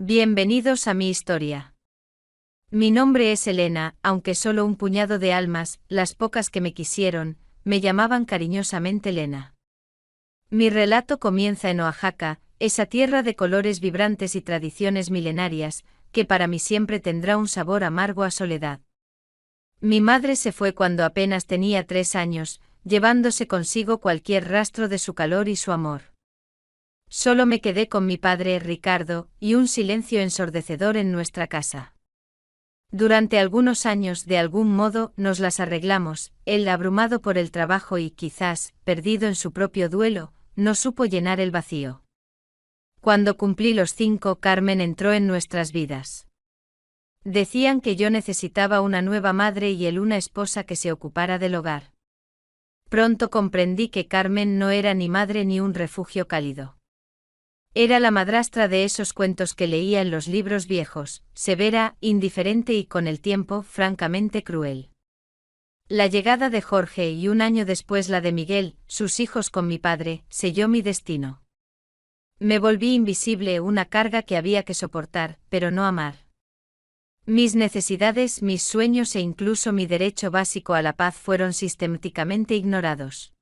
Bienvenidos a mi historia. Mi nombre es Elena, aunque solo un puñado de almas, las pocas que me quisieron, me llamaban cariñosamente Lena. Mi relato comienza en Oaxaca, esa tierra de colores vibrantes y tradiciones milenarias, que para mí siempre tendrá un sabor amargo a soledad. Mi madre se fue cuando apenas tenía 3 años, llevándose consigo cualquier rastro de su calor y su amor. Solo me quedé con mi padre, Ricardo, y un silencio ensordecedor en nuestra casa. Durante algunos años, de algún modo, nos las arreglamos, él abrumado por el trabajo y, quizás, perdido en su propio duelo, no supo llenar el vacío. Cuando cumplí los 5, Carmen entró en nuestras vidas. Decían que yo necesitaba una nueva madre y él una esposa que se ocupara del hogar. Pronto comprendí que Carmen no era ni madre ni un refugio cálido. Era la madrastra de esos cuentos que leía en los libros viejos, severa, indiferente y con el tiempo francamente cruel. La llegada de Jorge y un año después la de Miguel, sus hijos con mi padre, selló mi destino. Me volví invisible, una carga que había que soportar, pero no amar. Mis necesidades, mis sueños e incluso mi derecho básico a la paz fueron sistemáticamente ignorados.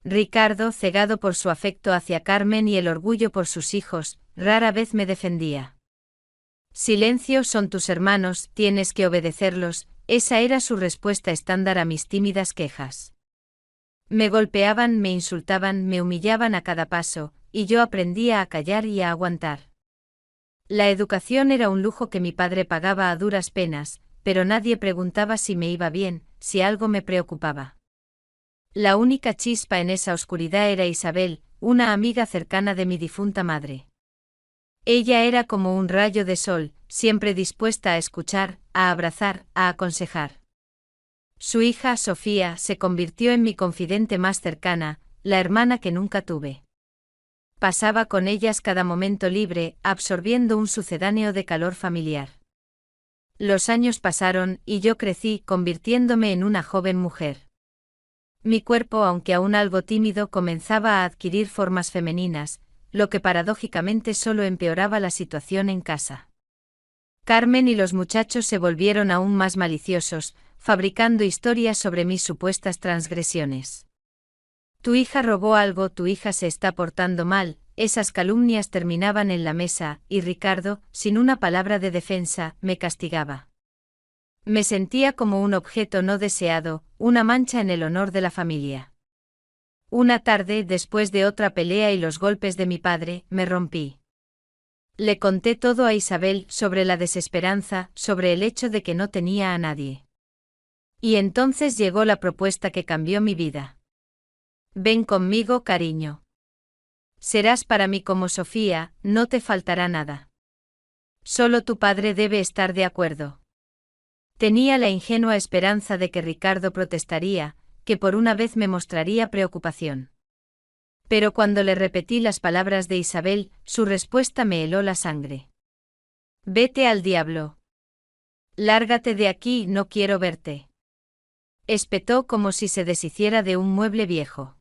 Ricardo, cegado por su afecto hacia Carmen y el orgullo por sus hijos, rara vez me defendía. Silencio, son tus hermanos, tienes que obedecerlos, esa era su respuesta estándar a mis tímidas quejas. Me golpeaban, me insultaban, me humillaban a cada paso, y yo aprendía a callar y a aguantar. La educación era un lujo que mi padre pagaba a duras penas, pero nadie preguntaba si me iba bien, si algo me preocupaba. La única chispa en esa oscuridad era Isabel, una amiga cercana de mi difunta madre. Ella era como un rayo de sol, siempre dispuesta a escuchar, a abrazar, a aconsejar. Su hija, Sofía, se convirtió en mi confidente más cercana, la hermana que nunca tuve. Pasaba con ellas cada momento libre, absorbiendo un sucedáneo de calor familiar. Los años pasaron, y yo crecí, convirtiéndome en una joven mujer. Mi cuerpo, aunque aún algo tímido, comenzaba a adquirir formas femeninas, lo que paradójicamente solo empeoraba la situación en casa. Carmen y los muchachos se volvieron aún más maliciosos, fabricando historias sobre mis supuestas transgresiones. Tu hija robó algo, tu hija se está portando mal, esas calumnias terminaban en la mesa, y Ricardo, sin una palabra de defensa, me castigaba. Me sentía como un objeto no deseado, una mancha en el honor de la familia. Una tarde, después de otra pelea y los golpes de mi padre, me rompí. Le conté todo a Isabel, sobre la desesperanza, sobre el hecho de que no tenía a nadie. Y entonces llegó la propuesta que cambió mi vida. Ven conmigo, cariño. Serás para mí como Sofía, no te faltará nada. Solo tu padre debe estar de acuerdo. Tenía la ingenua esperanza de que Ricardo protestaría, que por una vez me mostraría preocupación. Pero cuando le repetí las palabras de Isabel, su respuesta me heló la sangre. Vete al diablo. Lárgate de aquí, no quiero verte. Espetó como si se deshiciera de un mueble viejo.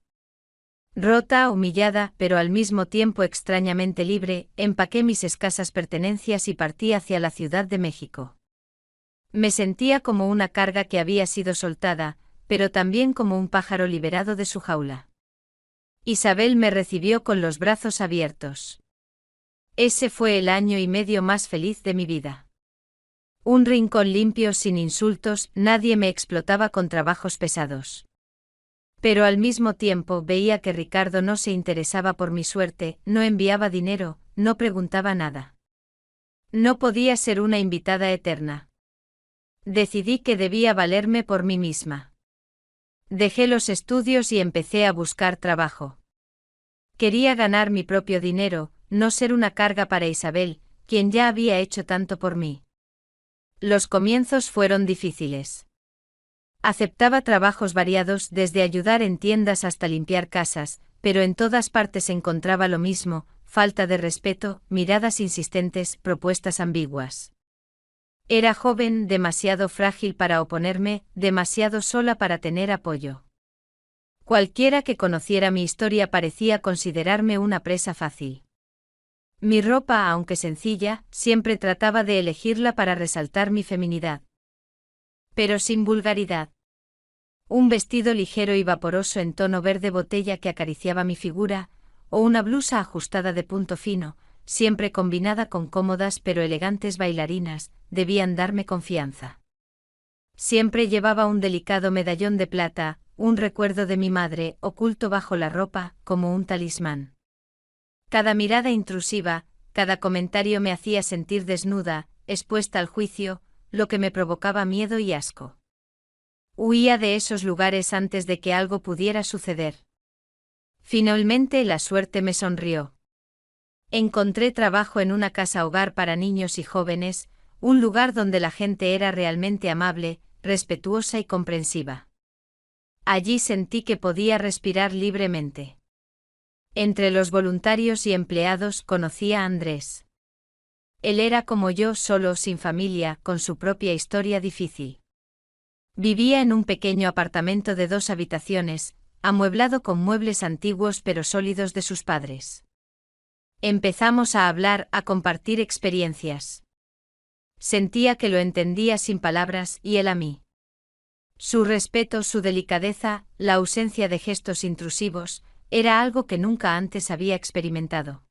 Rota, humillada, pero al mismo tiempo extrañamente libre, empaqué mis escasas pertenencias y partí hacia la Ciudad de México. Me sentía como una carga que había sido soltada, pero también como un pájaro liberado de su jaula. Isabel me recibió con los brazos abiertos. Ese fue el año y medio más feliz de mi vida. Un rincón limpio, sin insultos, nadie me explotaba con trabajos pesados. Pero al mismo tiempo veía que Ricardo no se interesaba por mi suerte, no enviaba dinero, no preguntaba nada. No podía ser una invitada eterna. Decidí que debía valerme por mí misma. Dejé los estudios y empecé a buscar trabajo. Quería ganar mi propio dinero, no ser una carga para Isabel, quien ya había hecho tanto por mí. Los comienzos fueron difíciles. Aceptaba trabajos variados, desde ayudar en tiendas hasta limpiar casas, pero en todas partes encontraba lo mismo: falta de respeto, miradas insistentes, propuestas ambiguas. Era joven, demasiado frágil para oponerme, demasiado sola para tener apoyo. Cualquiera que conociera mi historia parecía considerarme una presa fácil. Mi ropa, aunque sencilla, siempre trataba de elegirla para resaltar mi feminidad. Pero sin vulgaridad. Un vestido ligero y vaporoso en tono verde botella que acariciaba mi figura, o una blusa ajustada de punto fino, siempre combinada con cómodas pero elegantes bailarinas, debían darme confianza. Siempre llevaba un delicado medallón de plata, un recuerdo de mi madre, oculto bajo la ropa, como un talismán. Cada mirada intrusiva, cada comentario me hacía sentir desnuda, expuesta al juicio, lo que me provocaba miedo y asco. Huía de esos lugares antes de que algo pudiera suceder. Finalmente la suerte me sonrió. Encontré trabajo en una casa hogar para niños y jóvenes, un lugar donde la gente era realmente amable, respetuosa y comprensiva. Allí sentí que podía respirar libremente. Entre los voluntarios y empleados conocí a Andrés. Él era como yo, solo, sin familia, con su propia historia difícil. Vivía en un pequeño apartamento de 2 habitaciones, amueblado con muebles antiguos pero sólidos de sus padres. Empezamos a hablar, a compartir experiencias. Sentía que lo entendía sin palabras y él a mí. Su respeto, su delicadeza, la ausencia de gestos intrusivos, era algo que nunca antes había experimentado.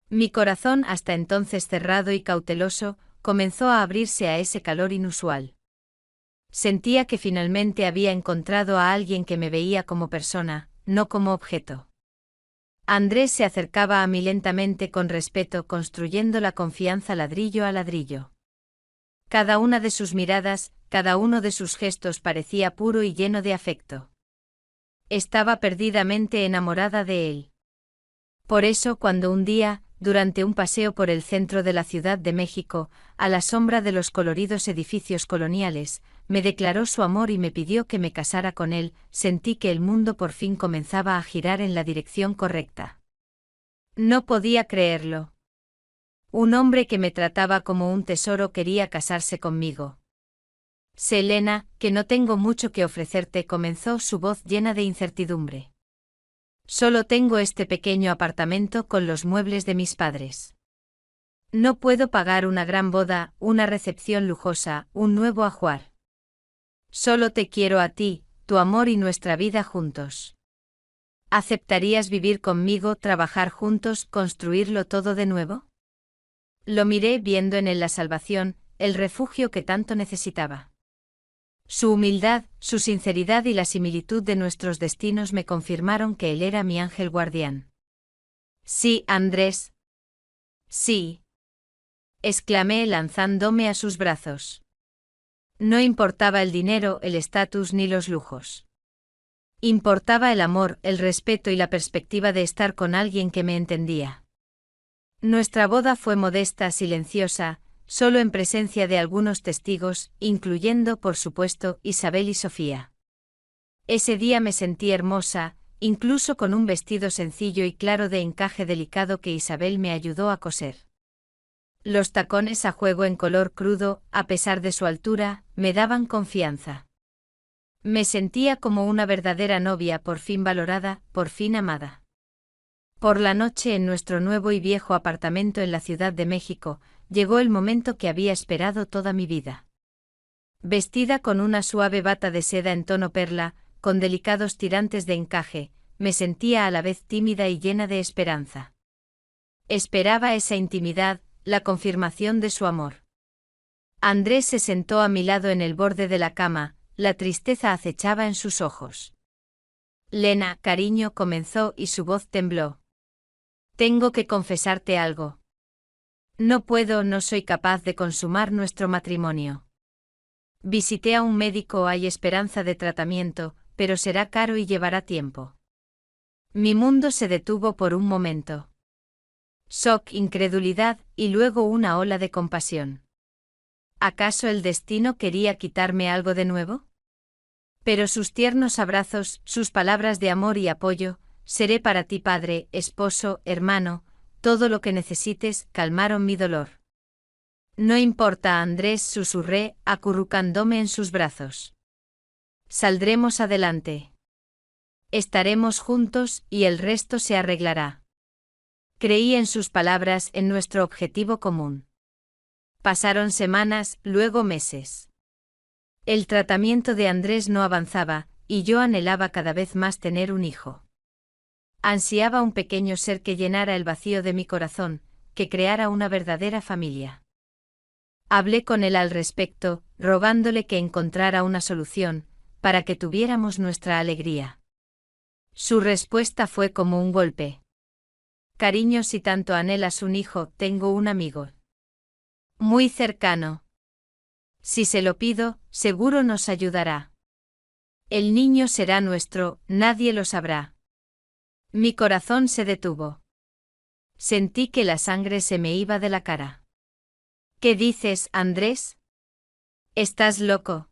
Mi corazón, hasta entonces cerrado y cauteloso, comenzó a abrirse a ese calor inusual. Sentía que finalmente había encontrado a alguien que me veía como persona, no como objeto. Andrés se acercaba a mí lentamente con respeto, construyendo la confianza ladrillo a ladrillo. Cada una de sus miradas, cada uno de sus gestos parecía puro y lleno de afecto. Estaba perdidamente enamorada de él. Por eso, cuando un día, durante un paseo por el centro de la Ciudad de México, a la sombra de los coloridos edificios coloniales, me declaró su amor y me pidió que me casara con él, sentí que el mundo por fin comenzaba a girar en la dirección correcta. No podía creerlo. Un hombre que me trataba como un tesoro quería casarse conmigo. Selena, que no tengo mucho que ofrecerte, comenzó su voz llena de incertidumbre. Solo tengo este pequeño apartamento con los muebles de mis padres. No puedo pagar una gran boda, una recepción lujosa, un nuevo ajuar. Solo te quiero a ti, tu amor y nuestra vida juntos. ¿Aceptarías vivir conmigo, trabajar juntos, construirlo todo de nuevo? Lo miré, viendo en él la salvación, el refugio que tanto necesitaba. Su humildad, su sinceridad y la similitud de nuestros destinos me confirmaron que él era mi ángel guardián. Sí, Andrés. Sí. Exclamé lanzándome a sus brazos. No importaba el dinero, el estatus ni los lujos. Importaba el amor, el respeto y la perspectiva de estar con alguien que me entendía. Nuestra boda fue modesta, silenciosa, solo en presencia de algunos testigos, incluyendo, por supuesto, Isabel y Sofía. Ese día me sentí hermosa, incluso con un vestido sencillo y claro de encaje delicado que Isabel me ayudó a coser. Los tacones a juego en color crudo, a pesar de su altura, me daban confianza. Me sentía como una verdadera novia, por fin valorada, por fin amada. Por la noche, en nuestro nuevo y viejo apartamento en la Ciudad de México, llegó el momento que había esperado toda mi vida. Vestida con una suave bata de seda en tono perla, con delicados tirantes de encaje, me sentía a la vez tímida y llena de esperanza. Esperaba esa intimidad, la confirmación de su amor. Andrés se sentó a mi lado en el borde de la cama, la tristeza acechaba en sus ojos. Lena, cariño, comenzó y su voz tembló. Tengo que confesarte algo. No puedo, no soy capaz de consumar nuestro matrimonio. Visité a un médico, hay esperanza de tratamiento, pero será caro y llevará tiempo. Mi mundo se detuvo por un momento. Shock, incredulidad, y luego una ola de compasión. ¿Acaso el destino quería quitarme algo de nuevo? Pero sus tiernos abrazos, sus palabras de amor y apoyo, seré para ti padre, esposo, hermano, todo lo que necesites, calmaron mi dolor. No importa, Andrés, susurré, acurrucándome en sus brazos. Saldremos adelante. Estaremos juntos y el resto se arreglará. Creí en sus palabras, en nuestro objetivo común. Pasaron semanas, luego meses. El tratamiento de Andrés no avanzaba, y yo anhelaba cada vez más tener un hijo. Ansiaba un pequeño ser que llenara el vacío de mi corazón, que creara una verdadera familia. Hablé con él al respecto, rogándole que encontrara una solución, para que tuviéramos nuestra alegría. Su respuesta fue como un golpe. Cariño, si tanto anhelas un hijo, tengo un amigo. Muy cercano. Si se lo pido, seguro nos ayudará. El niño será nuestro, nadie lo sabrá. Mi corazón se detuvo. Sentí que la sangre se me iba de la cara. ¿Qué dices, Andrés? ¿Estás loco?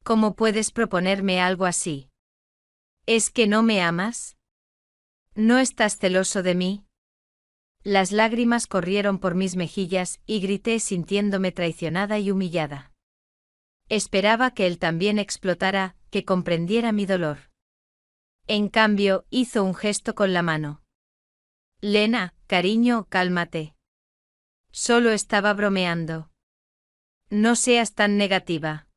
¿Cómo puedes proponerme algo así? ¿Es que no me amas? ¿No estás celoso de mí? Las lágrimas corrieron por mis mejillas y grité sintiéndome traicionada y humillada. Esperaba que él también explotara, que comprendiera mi dolor. En cambio, hizo un gesto con la mano. Lena, cariño, cálmate. Solo estaba bromeando. No seas tan negativa.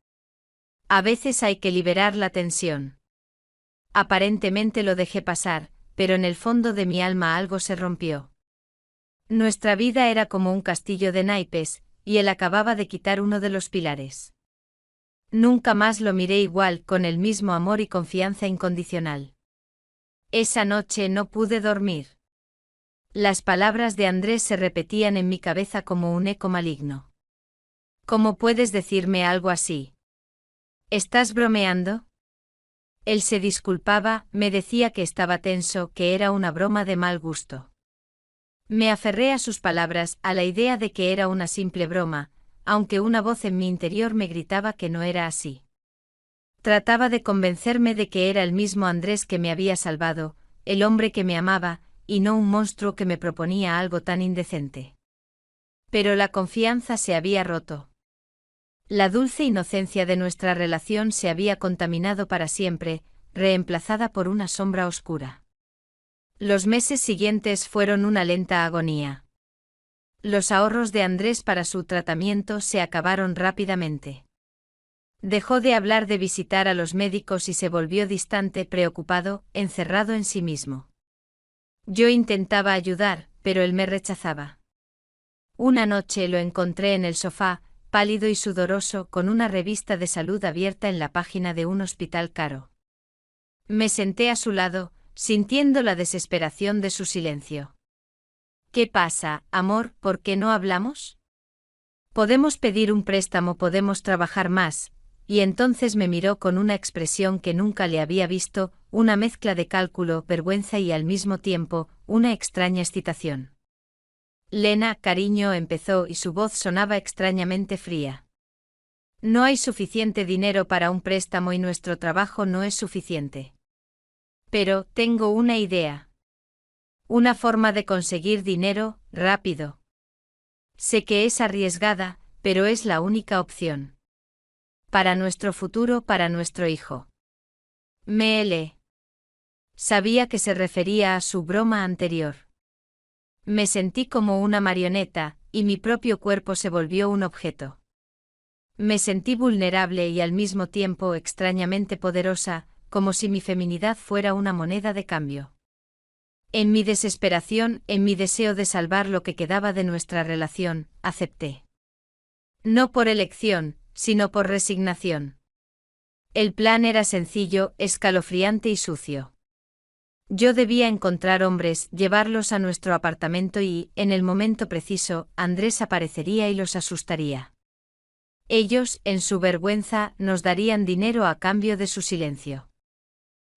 A veces hay que liberar la tensión. Aparentemente lo dejé pasar, pero en el fondo de mi alma algo se rompió. Nuestra vida era como un castillo de naipes, y él acababa de quitar uno de los pilares. Nunca más lo miré igual, con el mismo amor y confianza incondicional. Esa noche no pude dormir. Las palabras de Andrés se repetían en mi cabeza como un eco maligno. ¿Cómo puedes decirme algo así? ¿Estás bromeando? Él se disculpaba, me decía que estaba tenso, que era una broma de mal gusto. Me aferré a sus palabras, a la idea de que era una simple broma, aunque una voz en mi interior me gritaba que no era así. Trataba de convencerme de que era el mismo Andrés que me había salvado, el hombre que me amaba, y no un monstruo que me proponía algo tan indecente. Pero la confianza se había roto. La dulce inocencia de nuestra relación se había contaminado para siempre, reemplazada por una sombra oscura. Los meses siguientes fueron una lenta agonía. Los ahorros de Andrés para su tratamiento se acabaron rápidamente. Dejó de hablar de visitar a los médicos y se volvió distante, preocupado, encerrado en sí mismo. Yo intentaba ayudar, pero él me rechazaba. Una noche lo encontré en el sofá, pálido y sudoroso, con una revista de salud abierta en la página de un hospital caro. Me senté a su lado, sintiendo la desesperación de su silencio. ¿Qué pasa, amor? ¿Por qué no hablamos? Podemos pedir un préstamo, podemos trabajar más. Y entonces me miró con una expresión que nunca le había visto, una mezcla de cálculo, vergüenza y al mismo tiempo, una extraña excitación. Lena, cariño, empezó y su voz sonaba extrañamente fría. No hay suficiente dinero para un préstamo y nuestro trabajo no es suficiente. Pero, tengo una idea. Una forma de conseguir dinero, rápido. Sé que es arriesgada, pero es la única opción. Para nuestro futuro, para nuestro hijo. Me helé. Sabía que se refería a su broma anterior. Me sentí como una marioneta, y mi propio cuerpo se volvió un objeto. Me sentí vulnerable y al mismo tiempo extrañamente poderosa, como si mi feminidad fuera una moneda de cambio. En mi desesperación, en mi deseo de salvar lo que quedaba de nuestra relación, acepté. No por elección, sino por resignación. El plan era sencillo, escalofriante y sucio. Yo debía encontrar hombres, llevarlos a nuestro apartamento y, en el momento preciso, Andrés aparecería y los asustaría. Ellos, en su vergüenza, nos darían dinero a cambio de su silencio.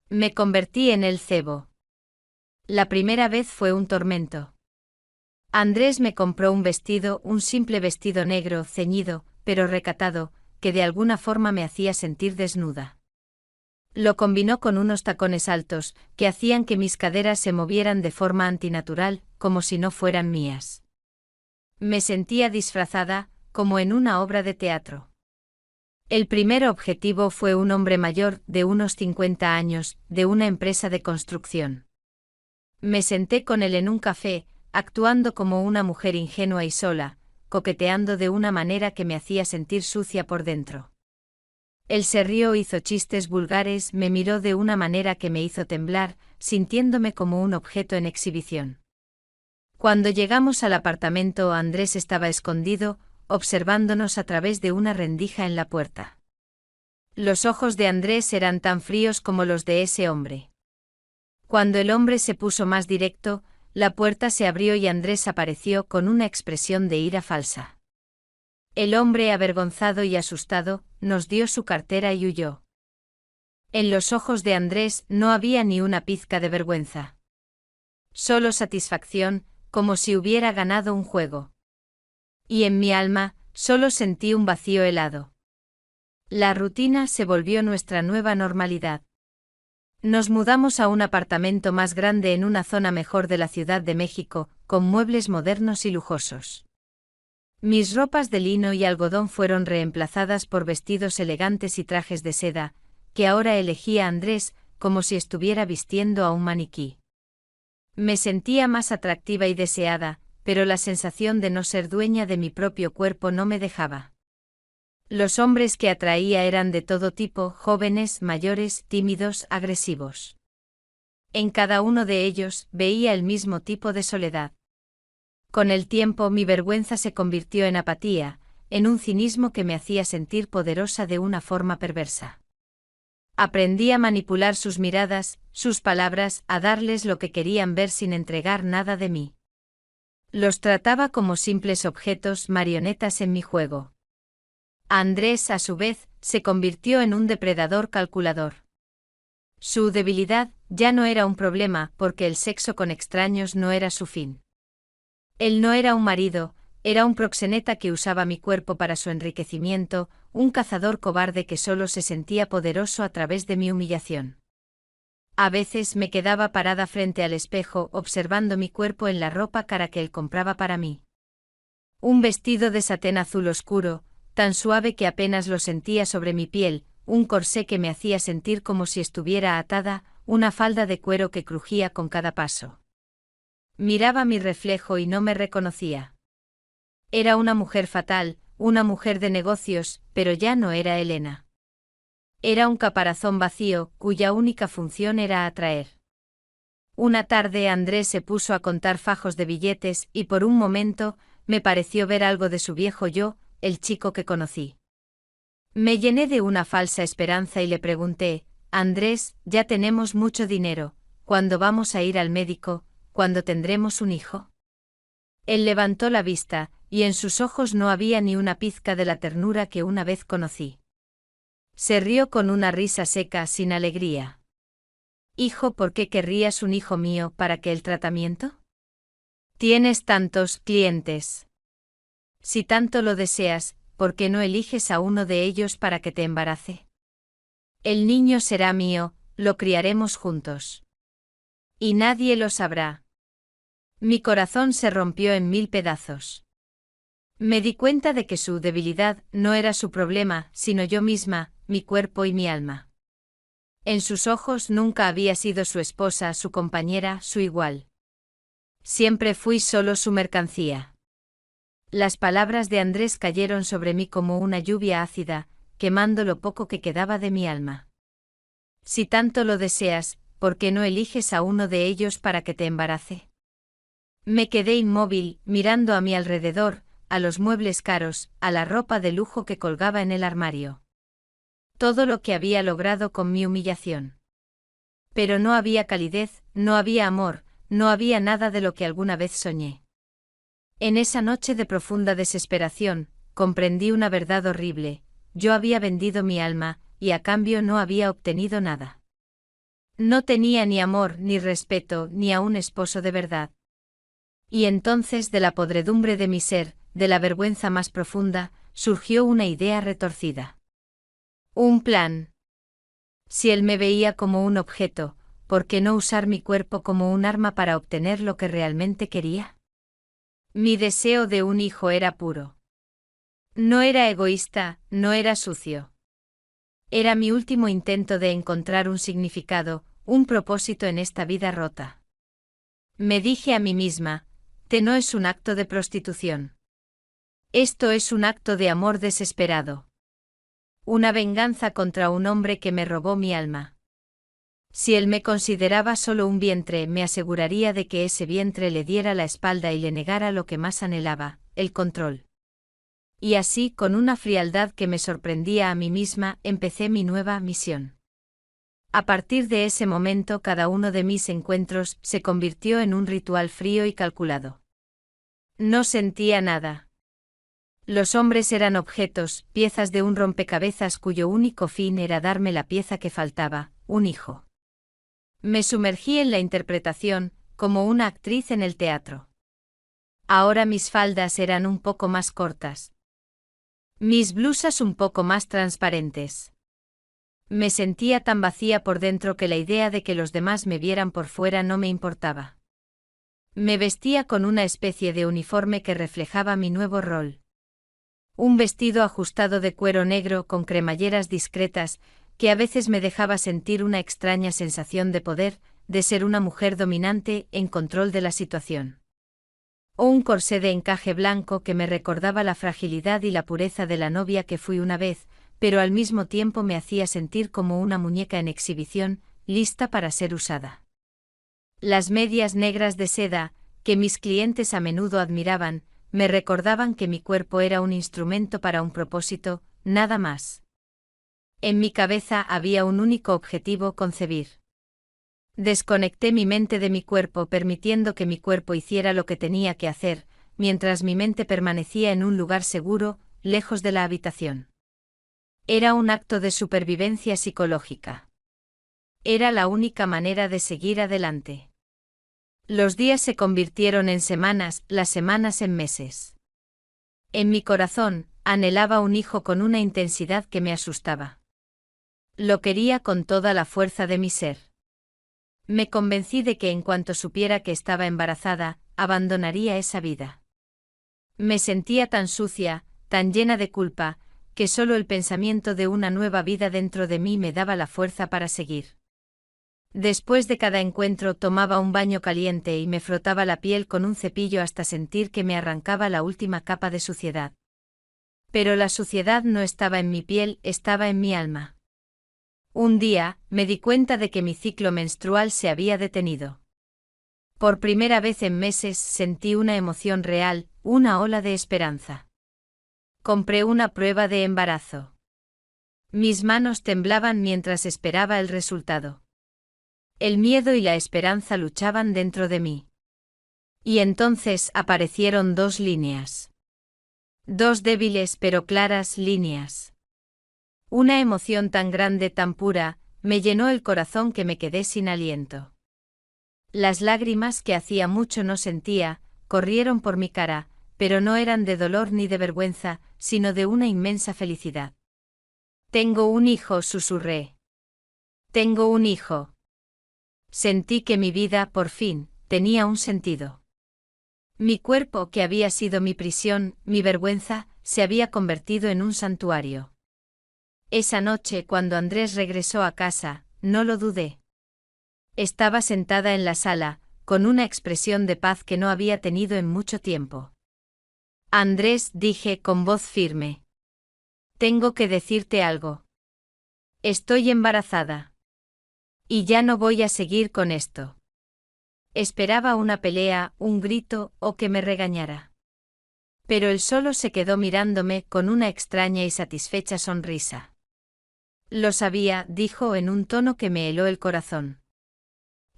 Me convertí en el cebo. La primera vez fue un tormento. Andrés me compró un vestido, un simple vestido negro, ceñido, pero recatado, que de alguna forma me hacía sentir desnuda. Lo combinó con unos tacones altos, que hacían que mis caderas se movieran de forma antinatural, como si no fueran mías. Me sentía disfrazada, como en una obra de teatro. El primer objetivo fue un hombre mayor, de unos 50 años, de una empresa de construcción. Me senté con él en un café, actuando como una mujer ingenua y sola, coqueteando de una manera que me hacía sentir sucia por dentro. Él se rió, hizo chistes vulgares, me miró de una manera que me hizo temblar, sintiéndome como un objeto en exhibición. Cuando llegamos al apartamento, Andrés estaba escondido, observándonos a través de una rendija en la puerta. Los ojos de Andrés eran tan fríos como los de ese hombre. Cuando el hombre se puso más directo, la puerta se abrió y Andrés apareció con una expresión de ira falsa. El hombre, avergonzado y asustado, nos dio su cartera y huyó. En los ojos de Andrés no había ni una pizca de vergüenza. Solo satisfacción, como si hubiera ganado un juego. Y en mi alma, solo sentí un vacío helado. La rutina se volvió nuestra nueva normalidad. Nos mudamos a un apartamento más grande en una zona mejor de la Ciudad de México, con muebles modernos y lujosos. Mis ropas de lino y algodón fueron reemplazadas por vestidos elegantes y trajes de seda, que ahora elegía Andrés, como si estuviera vistiendo a un maniquí. Me sentía más atractiva y deseada, pero la sensación de no ser dueña de mi propio cuerpo no me dejaba. Los hombres que atraía eran de todo tipo, jóvenes, mayores, tímidos, agresivos. En cada uno de ellos veía el mismo tipo de soledad. Con el tiempo mi vergüenza se convirtió en apatía, en un cinismo que me hacía sentir poderosa de una forma perversa. Aprendí a manipular sus miradas, sus palabras, a darles lo que querían ver sin entregar nada de mí. Los trataba como simples objetos, marionetas en mi juego. Andrés, a su vez, se convirtió en un depredador calculador. Su debilidad ya no era un problema porque el sexo con extraños no era su fin. Él no era un marido, era un proxeneta que usaba mi cuerpo para su enriquecimiento, un cazador cobarde que solo se sentía poderoso a través de mi humillación. A veces me quedaba parada frente al espejo observando mi cuerpo en la ropa cara que él compraba para mí. Un vestido de satén azul oscuro, tan suave que apenas lo sentía sobre mi piel, un corsé que me hacía sentir como si estuviera atada, una falda de cuero que crujía con cada paso. Miraba mi reflejo y no me reconocía. Era una mujer fatal, una mujer de negocios, pero ya no era Elena. Era un caparazón vacío, cuya única función era atraer. Una tarde Andrés se puso a contar fajos de billetes y por un momento, me pareció ver algo de su viejo yo, el chico que conocí. Me llené de una falsa esperanza y le pregunté, Andrés, ya tenemos mucho dinero, ¿cuándo vamos a ir al médico? ¿Cuándo tendremos un hijo? Él levantó la vista, y en sus ojos no había ni una pizca de la ternura que una vez conocí. Se rió con una risa seca, sin alegría. Hijo, ¿por qué querrías un hijo mío? ¿Para qué el tratamiento? Tienes tantos clientes. Si tanto lo deseas, ¿por qué no eliges a uno de ellos para que te embarace? El niño será mío, lo criaremos juntos. Y nadie lo sabrá. Mi corazón se rompió en 1000 pedazos. Me di cuenta de que su debilidad no era su problema, sino yo misma, mi cuerpo y mi alma. En sus ojos nunca había sido su esposa, su compañera, su igual. Siempre fui solo su mercancía. Las palabras de Andrés cayeron sobre mí como una lluvia ácida, quemando lo poco que quedaba de mi alma. Si tanto lo deseas, ¿por qué no eliges a uno de ellos para que te embarace? Me quedé inmóvil, mirando a mi alrededor, a los muebles caros, a la ropa de lujo que colgaba en el armario. Todo lo que había logrado con mi humillación. Pero no había calidez, no había amor, no había nada de lo que alguna vez soñé. En esa noche de profunda desesperación, comprendí una verdad horrible: yo había vendido mi alma, y a cambio no había obtenido nada. No tenía ni amor, ni respeto, ni a un esposo de verdad. Y entonces de la podredumbre de mi ser, de la vergüenza más profunda, surgió una idea retorcida. Un plan. Si él me veía como un objeto, ¿por qué no usar mi cuerpo como un arma para obtener lo que realmente quería? Mi deseo de un hijo era puro. No era egoísta, no era sucio. Era mi último intento de encontrar un significado, un propósito en esta vida rota. Me dije a mí misma, Este no es un acto de prostitución. Esto es un acto de amor desesperado. Una venganza contra un hombre que me robó mi alma. Si él me consideraba solo un vientre, me aseguraría de que ese vientre le diera la espalda y le negara lo que más anhelaba, el control. Y así, con una frialdad que me sorprendía a mí misma, empecé mi nueva misión. A partir de ese momento, cada uno de mis encuentros se convirtió en un ritual frío y calculado. No sentía nada. Los hombres eran objetos, piezas de un rompecabezas cuyo único fin era darme la pieza que faltaba, un hijo. Me sumergí en la interpretación, como una actriz en el teatro. Ahora mis faldas eran un poco más cortas. Mis blusas un poco más transparentes. Me sentía tan vacía por dentro que la idea de que los demás me vieran por fuera no me importaba. Me vestía con una especie de uniforme que reflejaba mi nuevo rol. Un vestido ajustado de cuero negro con cremalleras discretas, que a veces me dejaba sentir una extraña sensación de poder, de ser una mujer dominante en control de la situación. O un corsé de encaje blanco que me recordaba la fragilidad y la pureza de la novia que fui una vez, pero al mismo tiempo me hacía sentir como una muñeca en exhibición, lista para ser usada. Las medias negras de seda, que mis clientes a menudo admiraban, me recordaban que mi cuerpo era un instrumento para un propósito, nada más. En mi cabeza había un único objetivo: concebir. Desconecté mi mente de mi cuerpo permitiendo que mi cuerpo hiciera lo que tenía que hacer, mientras mi mente permanecía en un lugar seguro, lejos de la habitación. Era un acto de supervivencia psicológica. Era la única manera de seguir adelante. Los días se convirtieron en semanas, las semanas en meses. En mi corazón, anhelaba un hijo con una intensidad que me asustaba. Lo quería con toda la fuerza de mi ser. Me convencí de que en cuanto supiera que estaba embarazada, abandonaría esa vida. Me sentía tan sucia, tan llena de culpa, que solo el pensamiento de una nueva vida dentro de mí me daba la fuerza para seguir. Después de cada encuentro tomaba un baño caliente y me frotaba la piel con un cepillo hasta sentir que me arrancaba la última capa de suciedad. Pero la suciedad no estaba en mi piel, estaba en mi alma. Un día, me di cuenta de que mi ciclo menstrual se había detenido. Por primera vez en meses sentí una emoción real, una ola de esperanza. Compré una prueba de embarazo. Mis manos temblaban mientras esperaba el resultado. El miedo y la esperanza luchaban dentro de mí. Y entonces aparecieron dos líneas. Dos débiles pero claras líneas. Una emoción tan grande, tan pura, me llenó el corazón que me quedé sin aliento. Las lágrimas que hacía mucho no sentía, corrieron por mi cara, pero no eran de dolor ni de vergüenza, sino de una inmensa felicidad. Tengo un hijo, susurré. Tengo un hijo. Sentí que mi vida, por fin, tenía un sentido. Mi cuerpo, que había sido mi prisión, mi vergüenza, se había convertido en un santuario. Esa noche, cuando Andrés regresó a casa, no lo dudé. Estaba sentada en la sala, con una expresión de paz que no había tenido en mucho tiempo. Andrés, dije con voz firme. Tengo que decirte algo. Estoy embarazada. Y ya no voy a seguir con esto. Esperaba una pelea, un grito, o que me regañara. Pero él solo se quedó mirándome con una extraña y satisfecha sonrisa. Lo sabía, dijo en un tono que me heló el corazón.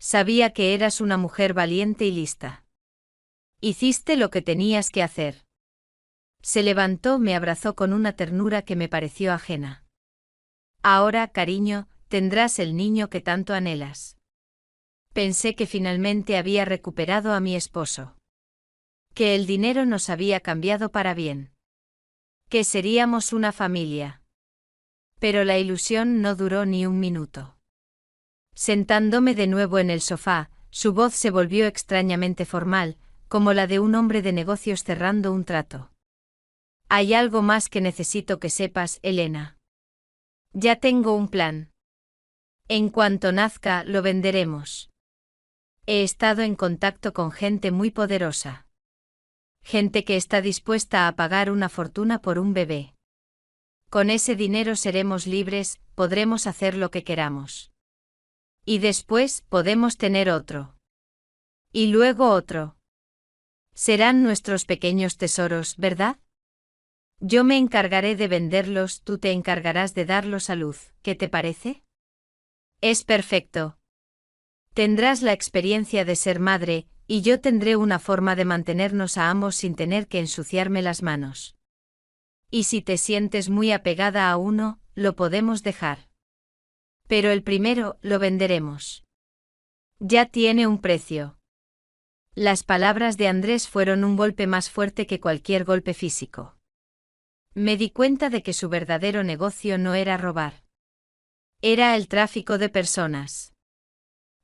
Sabía que eras una mujer valiente y lista. Hiciste lo que tenías que hacer. Se levantó, me abrazó con una ternura que me pareció ajena. Ahora, cariño, tendrás el niño que tanto anhelas. Pensé que finalmente había recuperado a mi esposo. Que el dinero nos había cambiado para bien. Que seríamos una familia. Pero la ilusión no duró ni un minuto. Sentándome de nuevo en el sofá, su voz se volvió extrañamente formal, como la de un hombre de negocios cerrando un trato. Hay algo más que necesito que sepas, Elena. Ya tengo un plan. En cuanto nazca, lo venderemos. He estado en contacto con gente muy poderosa. Gente que está dispuesta a pagar una fortuna por un bebé. Con ese dinero seremos libres, podremos hacer lo que queramos. Y después podemos tener otro. Y luego otro. Serán nuestros pequeños tesoros, ¿verdad? Yo me encargaré de venderlos, tú te encargarás de darlos a luz, ¿qué te parece? Es perfecto. Tendrás la experiencia de ser madre, y yo tendré una forma de mantenernos a ambos sin tener que ensuciarme las manos. Y si te sientes muy apegada a uno, lo podemos dejar. Pero el primero, lo venderemos. Ya tiene un precio. Las palabras de Andrés fueron un golpe más fuerte que cualquier golpe físico. Me di cuenta de que su verdadero negocio no era robar. Era el tráfico de personas.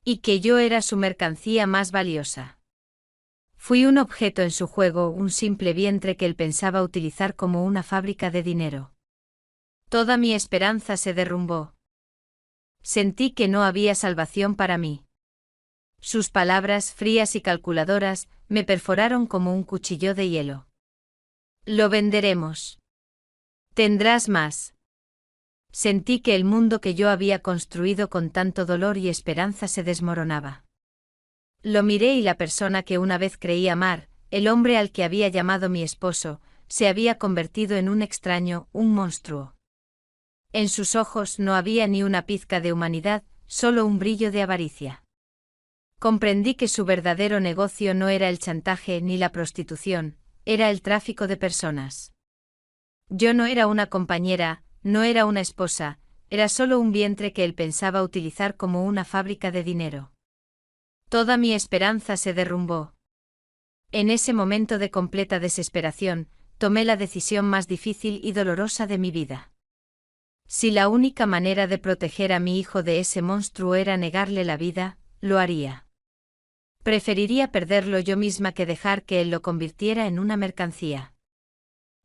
Y que yo era su mercancía más valiosa. Fui un objeto en su juego, un simple vientre que él pensaba utilizar como una fábrica de dinero. Toda mi esperanza se derrumbó. Sentí que no había salvación para mí. Sus palabras, frías y calculadoras, me perforaron como un cuchillo de hielo. Lo venderemos. Tendrás más. Sentí que el mundo que yo había construido con tanto dolor y esperanza se desmoronaba. Lo miré y la persona que una vez creí amar, el hombre al que había llamado mi esposo, se había convertido en un extraño, un monstruo. En sus ojos no había ni una pizca de humanidad, solo un brillo de avaricia. Comprendí que su verdadero negocio no era el chantaje ni la prostitución, era el tráfico de personas. Yo no era una compañera, no era una esposa, era solo un vientre que él pensaba utilizar como una fábrica de dinero. Toda mi esperanza se derrumbó. En ese momento de completa desesperación, tomé la decisión más difícil y dolorosa de mi vida. Si la única manera de proteger a mi hijo de ese monstruo era negarle la vida, lo haría. Preferiría perderlo yo misma que dejar que él lo convirtiera en una mercancía.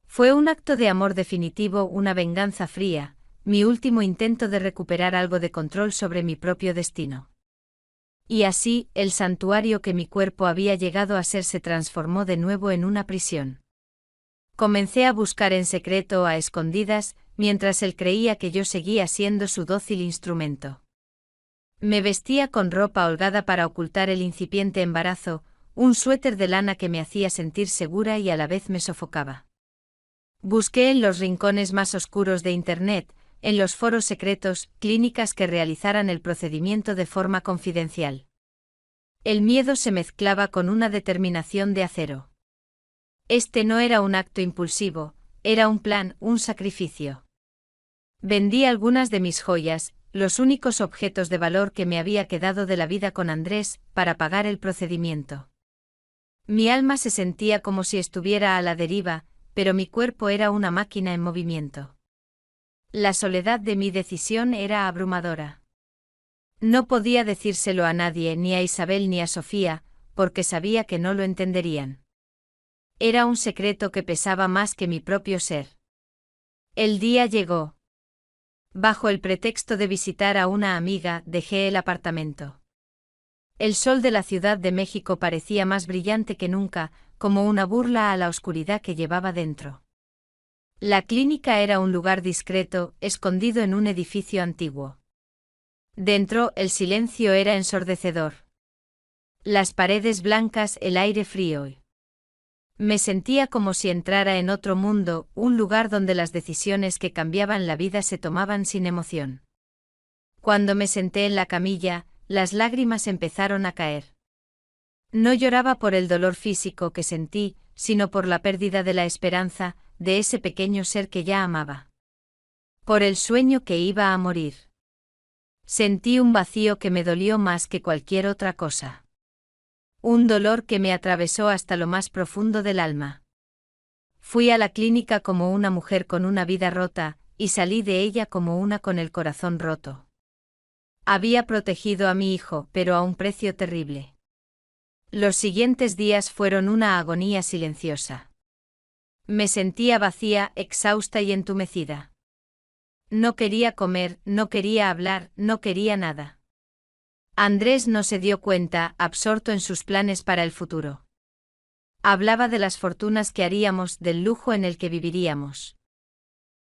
Fue un acto de amor definitivo, una venganza fría, mi último intento de recuperar algo de control sobre mi propio destino. Y así, el santuario que mi cuerpo había llegado a ser se transformó de nuevo en una prisión. Comencé a buscar en secreto, a escondidas, mientras él creía que yo seguía siendo su dócil instrumento. Me vestía con ropa holgada para ocultar el incipiente embarazo, un suéter de lana que me hacía sentir segura y a la vez me sofocaba. Busqué en los rincones más oscuros de Internet, en los foros secretos, clínicas que realizaran el procedimiento de forma confidencial. El miedo se mezclaba con una determinación de acero. Este no era un acto impulsivo, era un plan, un sacrificio. Vendí algunas de mis joyas, los únicos objetos de valor que me había quedado de la vida con Andrés, para pagar el procedimiento. Mi alma se sentía como si estuviera a la deriva, pero mi cuerpo era una máquina en movimiento. La soledad de mi decisión era abrumadora. No podía decírselo a nadie, ni a Isabel ni a Sofía, porque sabía que no lo entenderían. Era un secreto que pesaba más que mi propio ser. El día llegó. Bajo el pretexto de visitar a una amiga, dejé el apartamento. El sol de la Ciudad de México parecía más brillante que nunca, como una burla a la oscuridad que llevaba dentro. La clínica era un lugar discreto, escondido en un edificio antiguo. Dentro, el silencio era ensordecedor. Las paredes blancas, el aire frío. Me sentía como si entrara en otro mundo, un lugar donde las decisiones que cambiaban la vida se tomaban sin emoción. Cuando me senté en la camilla, las lágrimas empezaron a caer. No lloraba por el dolor físico que sentí, sino por la pérdida de la esperanza, de ese pequeño ser que ya amaba. Por el sueño que iba a morir. Sentí un vacío que me dolió más que cualquier otra cosa. Un dolor que me atravesó hasta lo más profundo del alma. Fui a la clínica como una mujer con una vida rota, y salí de ella como una con el corazón roto. Había protegido a mi hijo, pero a un precio terrible. Los siguientes días fueron una agonía silenciosa. Me sentía vacía, exhausta y entumecida. No quería comer, no quería hablar, no quería nada. Andrés no se dio cuenta, absorto en sus planes para el futuro. Hablaba de las fortunas que haríamos, del lujo en el que viviríamos.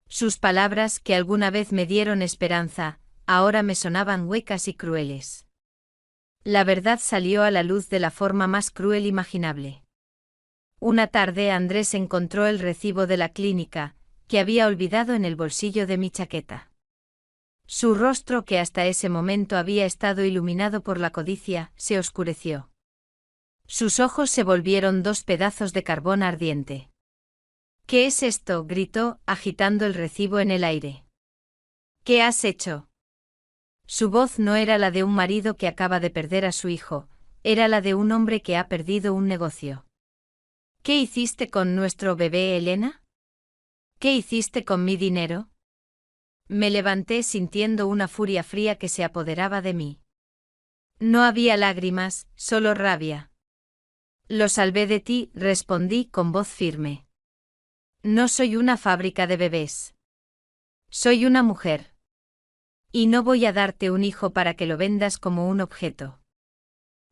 Sus palabras, que alguna vez me dieron esperanza, ahora me sonaban huecas y crueles. La verdad salió a la luz de la forma más cruel imaginable. Una tarde Andrés encontró el recibo de la clínica, que había olvidado en el bolsillo de mi chaqueta. Su rostro, que hasta ese momento había estado iluminado por la codicia, se oscureció. Sus ojos se volvieron dos pedazos de carbón ardiente. «¿Qué es esto?», gritó, agitando el recibo en el aire. «¿Qué has hecho?». Su voz no era la de un marido que acaba de perder a su hijo, era la de un hombre que ha perdido un negocio. «¿Qué hiciste con nuestro bebé, Elena? ¿Qué hiciste con mi dinero?». Me levanté sintiendo una furia fría que se apoderaba de mí. No había lágrimas, solo rabia. «Lo salvé de ti», respondí con voz firme. «No soy una fábrica de bebés. Soy una mujer. Y no voy a darte un hijo para que lo vendas como un objeto».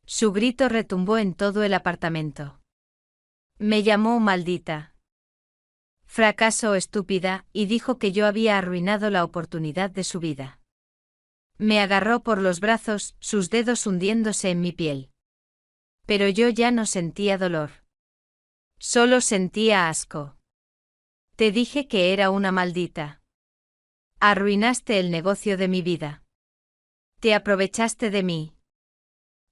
Su grito retumbó en todo el apartamento. Me llamó maldita. Fracaso, estúpida, y dijo que yo había arruinado la oportunidad de su vida. Me agarró por los brazos, sus dedos hundiéndose en mi piel. Pero yo ya no sentía dolor. Solo sentía asco. Te dije que era una maldita. Arruinaste el negocio de mi vida. Te aprovechaste de mí.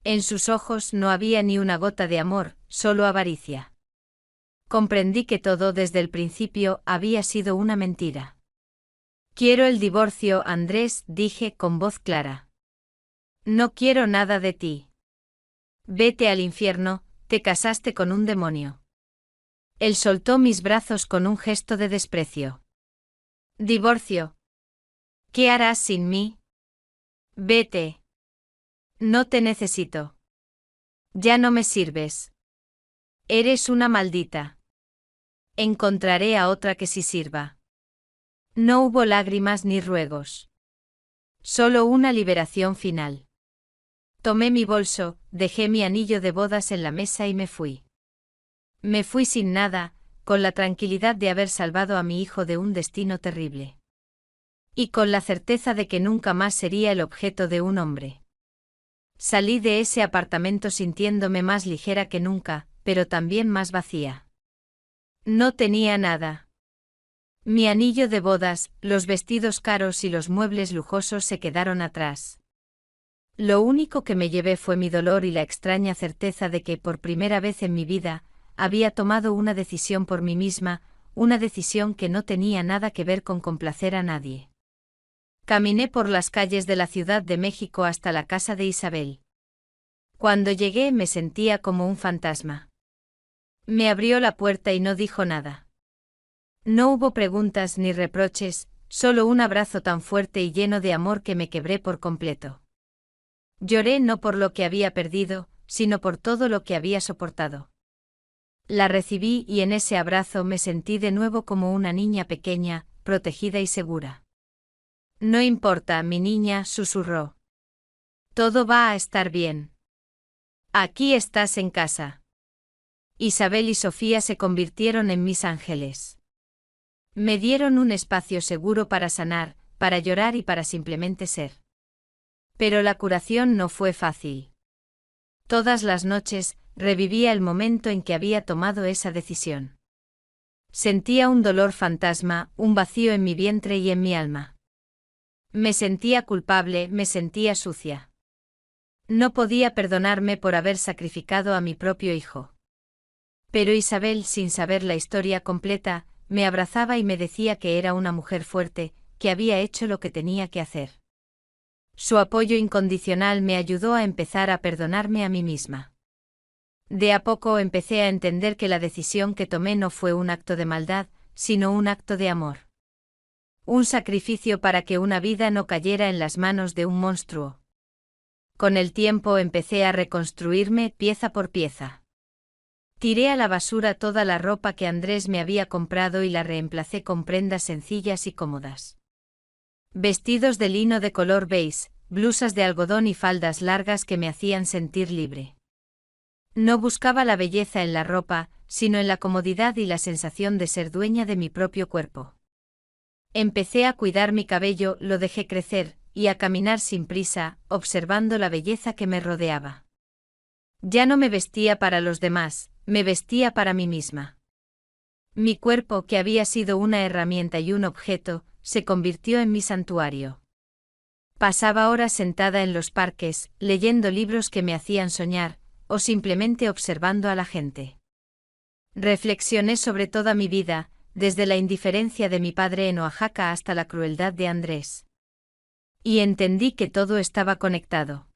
En sus ojos no había ni una gota de amor, solo avaricia. Comprendí que todo desde el principio había sido una mentira. «Quiero el divorcio, Andrés», dije con voz clara. «No quiero nada de ti. Vete al infierno, te casaste con un demonio». Él soltó mis brazos con un gesto de desprecio. «¿Divorcio? ¿Qué harás sin mí? Vete. No te necesito. Ya no me sirves. Eres una maldita. Encontraré a otra que sí sirva». No hubo lágrimas ni ruegos. Solo una liberación final. Tomé mi bolso, dejé mi anillo de bodas en la mesa y me fui. Me fui sin nada, con la tranquilidad de haber salvado a mi hijo de un destino terrible. Y con la certeza de que nunca más sería el objeto de un hombre. Salí de ese apartamento sintiéndome más ligera que nunca, pero también más vacía. No tenía nada. Mi anillo de bodas, los vestidos caros y los muebles lujosos se quedaron atrás. Lo único que me llevé fue mi dolor y la extraña certeza de que, por primera vez en mi vida, había tomado una decisión por mí misma, una decisión que no tenía nada que ver con complacer a nadie. Caminé por las calles de la Ciudad de México hasta la casa de Isabel. Cuando llegué me sentía como un fantasma. Me abrió la puerta y no dijo nada. No hubo preguntas ni reproches, solo un abrazo tan fuerte y lleno de amor que me quebré por completo. Lloré no por lo que había perdido, sino por todo lo que había soportado. La recibí y en ese abrazo me sentí de nuevo como una niña pequeña, protegida y segura. «No importa, mi niña», susurró. «Todo va a estar bien. Aquí estás en casa». Isabel y Sofía se convirtieron en mis ángeles. Me dieron un espacio seguro para sanar, para llorar y para simplemente ser. Pero la curación no fue fácil. Todas las noches, revivía el momento en que había tomado esa decisión. Sentía un dolor fantasma, un vacío en mi vientre y en mi alma. Me sentía culpable, me sentía sucia. No podía perdonarme por haber sacrificado a mi propio hijo. Pero Isabel, sin saber la historia completa, me abrazaba y me decía que era una mujer fuerte, que había hecho lo que tenía que hacer. Su apoyo incondicional me ayudó a empezar a perdonarme a mí misma. De a poco empecé a entender que la decisión que tomé no fue un acto de maldad, sino un acto de amor. Un sacrificio para que una vida no cayera en las manos de un monstruo. Con el tiempo empecé a reconstruirme pieza por pieza. Tiré a la basura toda la ropa que Andrés me había comprado y la reemplacé con prendas sencillas y cómodas. Vestidos de lino de color beige, blusas de algodón y faldas largas que me hacían sentir libre. No buscaba la belleza en la ropa, sino en la comodidad y la sensación de ser dueña de mi propio cuerpo. Empecé a cuidar mi cabello, lo dejé crecer, y a caminar sin prisa, observando la belleza que me rodeaba. Ya no me vestía para los demás, me vestía para mí misma. Mi cuerpo, que había sido una herramienta y un objeto, se convirtió en mi santuario. Pasaba horas sentada en los parques, leyendo libros que me hacían soñar, o simplemente observando a la gente. Reflexioné sobre toda mi vida, desde la indiferencia de mi padre en Oaxaca hasta la crueldad de Andrés. Y entendí que todo estaba conectado.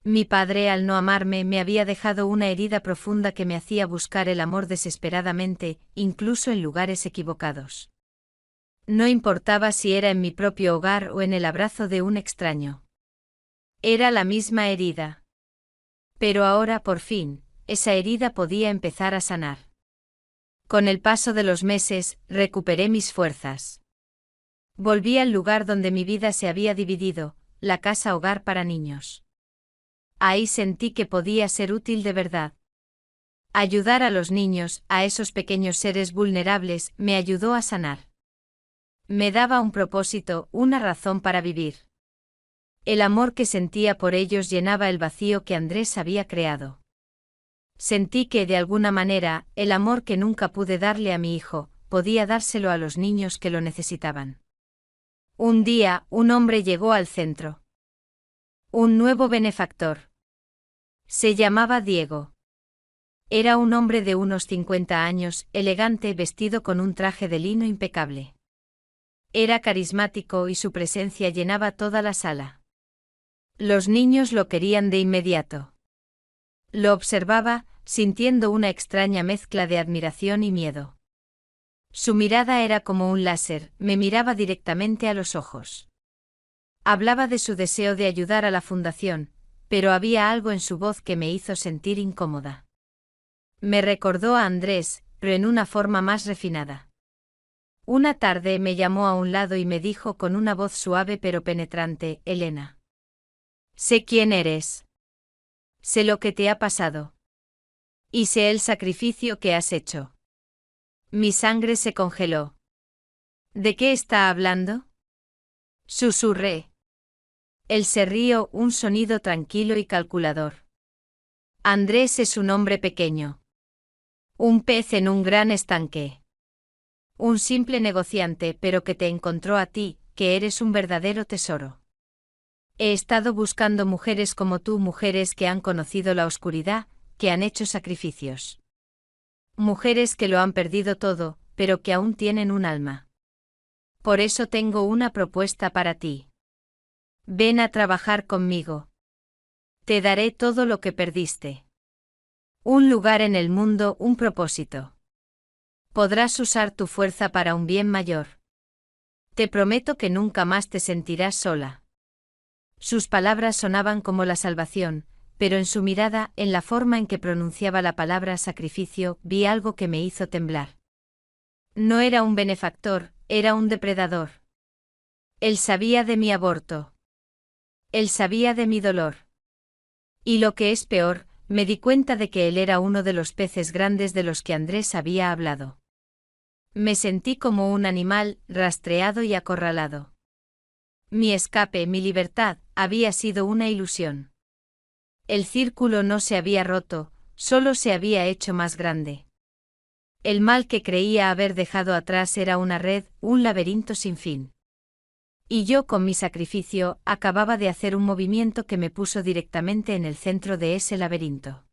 Mi padre, al no amarme, me había dejado una herida profunda que me hacía buscar el amor desesperadamente, incluso en lugares equivocados. No importaba si era en mi propio hogar o en el abrazo de un extraño. Era la misma herida. Pero ahora, por fin, esa herida podía empezar a sanar. Con el paso de los meses, recuperé mis fuerzas. Volví al lugar donde mi vida se había dividido, la casa hogar para niños. Ahí sentí que podía ser útil de verdad. Ayudar a los niños, a esos pequeños seres vulnerables, me ayudó a sanar. Me daba un propósito, una razón para vivir. El amor que sentía por ellos llenaba el vacío que Andrés había creado. Sentí que, de alguna manera, el amor que nunca pude darle a mi hijo, podía dárselo a los niños que lo necesitaban. Un día, un hombre llegó al centro. Un nuevo benefactor. Se llamaba Diego. Era un hombre de unos 50 años, elegante, vestido con un traje de lino impecable. Era carismático y su presencia llenaba toda la sala. Los niños lo querían de inmediato. Lo observaba, sintiendo una extraña mezcla de admiración y miedo. Su mirada era como un láser, me miraba directamente a los ojos. Hablaba de su deseo de ayudar a la fundación, pero había algo en su voz que me hizo sentir incómoda. Me recordó a Andrés, pero en una forma más refinada. Una tarde me llamó a un lado y me dijo con una voz suave pero penetrante: Elena. Sé quién eres. Sé lo que te ha pasado. Y sé el sacrificio que has hecho. Mi sangre se congeló. ¿De qué está hablando? Susurré. Él se rió, un sonido tranquilo y calculador. Andrés es un hombre pequeño. Un pez en un gran estanque. Un simple negociante, pero que te encontró a ti, que eres un verdadero tesoro. He estado buscando mujeres como tú, mujeres que han conocido la oscuridad, que han hecho sacrificios. Mujeres que lo han perdido todo, pero que aún tienen un alma. Por eso tengo una propuesta para ti. Ven a trabajar conmigo. Te daré todo lo que perdiste. Un lugar en el mundo, un propósito. Podrás usar tu fuerza para un bien mayor. Te prometo que nunca más te sentirás sola. Sus palabras sonaban como la salvación, pero en su mirada, en la forma en que pronunciaba la palabra sacrificio, vi algo que me hizo temblar. No era un benefactor, era un depredador. Él sabía de mi aborto. Él sabía de mi dolor. Y lo que es peor, me di cuenta de que él era uno de los peces grandes de los que Andrés había hablado. Me sentí como un animal, rastreado y acorralado. Mi escape, mi libertad, había sido una ilusión. El círculo no se había roto, solo se había hecho más grande. El mal que creía haber dejado atrás era una red, un laberinto sin fin. Y yo, con mi sacrificio, acababa de hacer un movimiento que me puso directamente en el centro de ese laberinto.